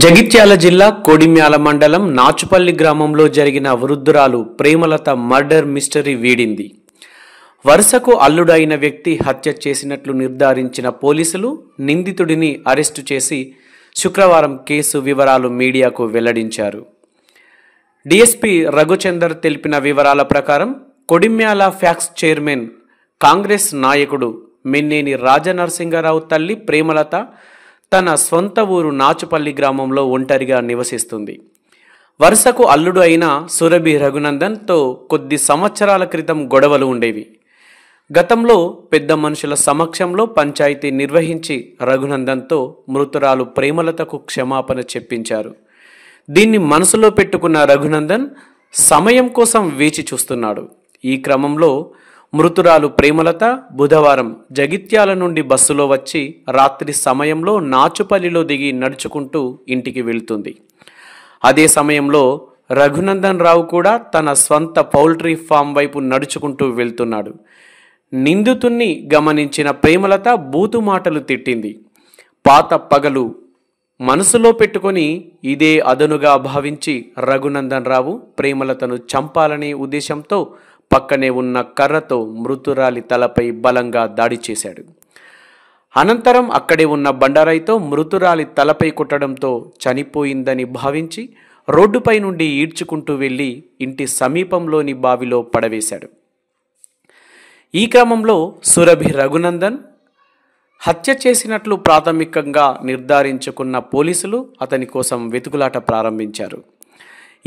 జగిత్యాల జిల్లా కొడిమ్యాల మండలం నాచుపల్లి గ్రామంలో జరిగిన వృద్ధురాలు ప్రేమలత మర్డర్ మిస్టరీ వీడింది. వరుసకు అల్లుడైన వ్యక్తి హత్య చేసినట్లు నిర్ధారించిన పోలీసులు నిందితుడిని అరెస్టు చేసి శుక్రవారం కేసు వివరాలు మీడియాకు వెల్లడించారు. డీఎస్పీ రఘుచందర్ తెలిపిన వివరాల ప్రకారం కొడిమ్యాల ఫ్యాక్స్ చైర్మన్ కాంగ్రెస్ నాయకుడు మెన్నేని రాజనరసింగరావు తల్లి ప్రేమలత తన సొంత ఊరు నాచుపల్లి గ్రామంలో ఒంటరిగా నివసిస్తుంది. వరుసకు అల్లుడు అయిన సురభి రఘునందన్తో కొద్ది సంవత్సరాల క్రితం గొడవలు ఉండేవి. గతంలో పెద్ద మనుషుల సమక్షంలో పంచాయతీ నిర్వహించి రఘునందన్తో మృతురాలు ప్రేమలతకు క్షమాపణ చెప్పించారు. దీన్ని మనసులో పెట్టుకున్న రఘునందన్ సమయం కోసం వేచి చూస్తున్నాడు. ఈ క్రమంలో మృతురాలు ప్రేమలత బుధవారం జగిత్యాల నుండి బస్సులో వచ్చి రాత్రి సమయంలో నాచుపల్లిలో దిగి నడుచుకుంటూ ఇంటికి వెళ్తుంది. అదే సమయంలో రఘునందన్ రావు కూడా తన స్వంత పౌల్ట్రీ ఫామ్ వైపు నడుచుకుంటూ వెళ్తున్నాడు. నిందితుణ్ణి గమనించిన ప్రేమలత బూతు మాటలు తిట్టింది. పాత పగలు మనసులో పెట్టుకొని ఇదే అదనుగా భావించి రఘునందన్ రావు ప్రేమలతను చంపాలనే ఉద్దేశంతో పక్కనే ఉన్న కర్రతో మృతురాలి తలపై బలంగా దాడి చేశాడు. అనంతరం అక్కడే ఉన్న బండారాయితో మృతురాలి తలపై కొట్టడంతో చనిపోయిందని భావించి రోడ్డుపై నుండి ఈడ్చుకుంటూ వెళ్ళి ఇంటి సమీపంలోని బావిలో పడవేశాడు. ఈ క్రమంలో సురభి రఘునందన్ హత్య చేసినట్లు ప్రాథమికంగా నిర్ధారించుకున్న పోలీసులు అతని కోసం వెతుకులాట ప్రారంభించారు.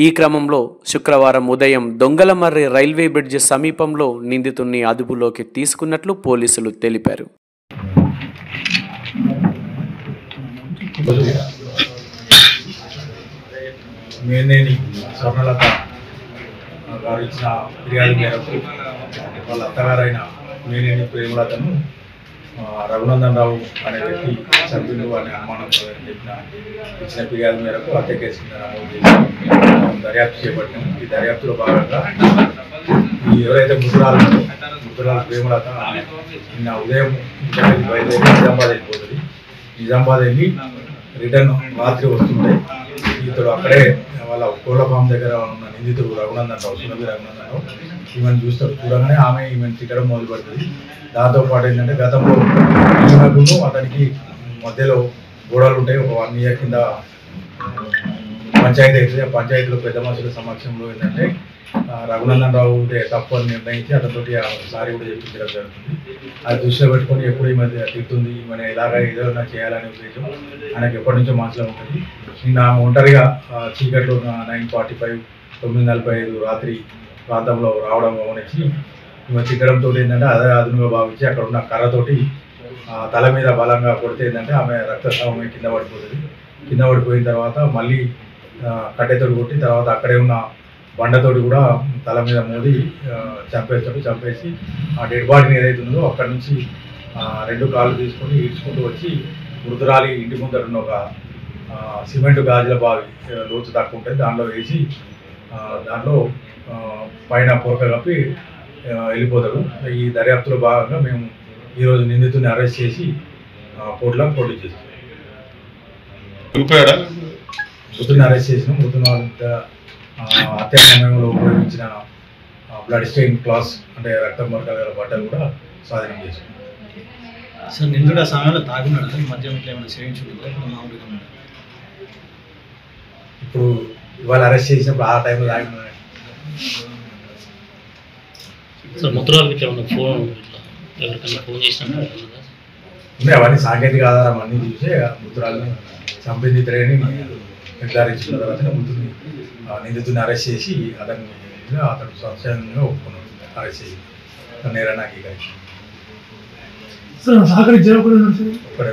ఈ క్రమంలో శుక్రవారం ఉదయం దొంగలమర్రి రైల్వే బ్రిడ్జి సమీపంలో నిందితుణ్ణి అదుపులోకి తీసుకున్నట్లు పోలీసులు తెలిపారు. మేనేని స్వర్ణలత గారు ఇచ్చిన ఫిర్యాదు మేరకు వాళ్ళ అత్తగారైన మేనేని ప్రేమలతను రఘునందన్ రావు అనే వ్యక్తి సభ్యులు అనే అనుమానంతో ఇచ్చిన ఫిర్యాదు మేరకు హత్య కేసు నమోదు చేసి దర్యాప్తు చేపట్టాము. ఈ దర్యాప్తులో భాగంగా ఎవరైతే మృతురాలు ప్రేమలత నిన్న ఉదయం బయలుదేరి నిజామాబాద్ వెళ్ళిపోతుంది. నిజామాబాద్ వెళ్ళి రిటర్న్ రాత్రి వస్తుంటే ఇతడు అక్కడే వాళ్ళ కోళ్ళ ఫామ్ దగ్గర ఉన్న నిందితుడు రఘునందన్ రావు సురభి రఘునందన్ రావు ఈమెను చూస్తాడు. చూడగానే ఆమె ఈమెను తిట్టడం మొదలు పెడుతుంది. దాంతోపాటు ఏంటంటే గతంలో ఈమెకు అతనికి మధ్యలో గొడవలు ఉంటాయి. ఒక 1 year కింద పంచాయతీ అవుతుంది. ఆ పంచాయతీలో పెద్ద మనుషుల సమక్షంలో ఏంటంటే రఘునందన్ రావు తప్పు అని నిర్ణయించి అతనితోటి సారీ కూడా చెప్పించడం జరుగుతుంది. అది దృష్టిలో పెట్టుకొని ఎప్పుడు ఈ మధ్య తిడుతుంది మన ఇలాగా ఏదైనా చేయాలనే ఉద్దేశం ఆయనకు ఎప్పటి నుంచో మనసులో ఉంటుంది. నిన్న ఒంటరిగా చీకట్లో 9:45 9:45 రాత్రి ప్రాంతంలో రావడం గమనించి ఈమె తిట్టడంతో ఏంటంటే అదే అదునుగా భావించి అక్కడ ఉన్న కర్రతోటి తల మీద బలంగా కొడితే ఏంటంటే ఆమె రక్తస్రావం కింద పడిపోతుంది. కింద పడిపోయిన తర్వాత మళ్ళీ కట్టెతోటి కొట్టి తర్వాత అక్కడే ఉన్న బండతోటి కూడా తల మీద మోది చంపేస్తాడు. చంపేసి ఆ డెడ్ బాడీని ఏదైతే ఉందో అక్కడి నుంచి 2 కాళ్ళు తీసుకొని ఈడ్చుకుంటూ వచ్చి మృతురాలి ఇంటి ముందర ఉన్న ఒక సిమెంట్ గాజుల బావి లోతు తక్కువ ఉంటుంది దాంట్లో వేసి దాంట్లో పైన పొరక కప్పి వెళ్ళిపోతాడు. ఈ దర్యాప్తులో భాగంగా మేము ఈరోజు నిందితుడిని అరెస్ట్ చేసి కోర్టులో ప్రొడ్యూస్ చేస్తాం. మృతుడిని అరెస్ట్ చేసినాం. మృతుని హత్య సమయంలో ఉపయోగించిన బ్లడ్ స్టెయిన్ క్లాస్ అంటే రక్తం మరకల గల బట్టలు కూడా స్వాధీనం చేసుకున్నాం. సార్ నిందుడు ఆ సమయంలో తాగున్నాడు మద్యం ఇట్లా ఏమైనా సేవించుకుంటే మామూలుగా ఇప్పుడు ఇవాళ అరెస్ట్ చేసినప్పుడు ఆ టైంలో తాగినాడు. సార్ మృతురాలు ఇట్లా ఉన్న ఫోన్ ఎవరికైనా ఫోన్ చేసినా అవన్నీ సాంకేతిక ఆధారం అన్నీ చూసి మృతురాలని చంపింది ఇతరేని నిర్ధారించుకున్న తర్వాత మృతుని నిందితుడిని అరెస్ట్ చేసి అతను స్వచ్ఛందంగా ఒప్పుకున్నాడు. అరెస్ట్ చేసి నేర నాకు ఒక్కడే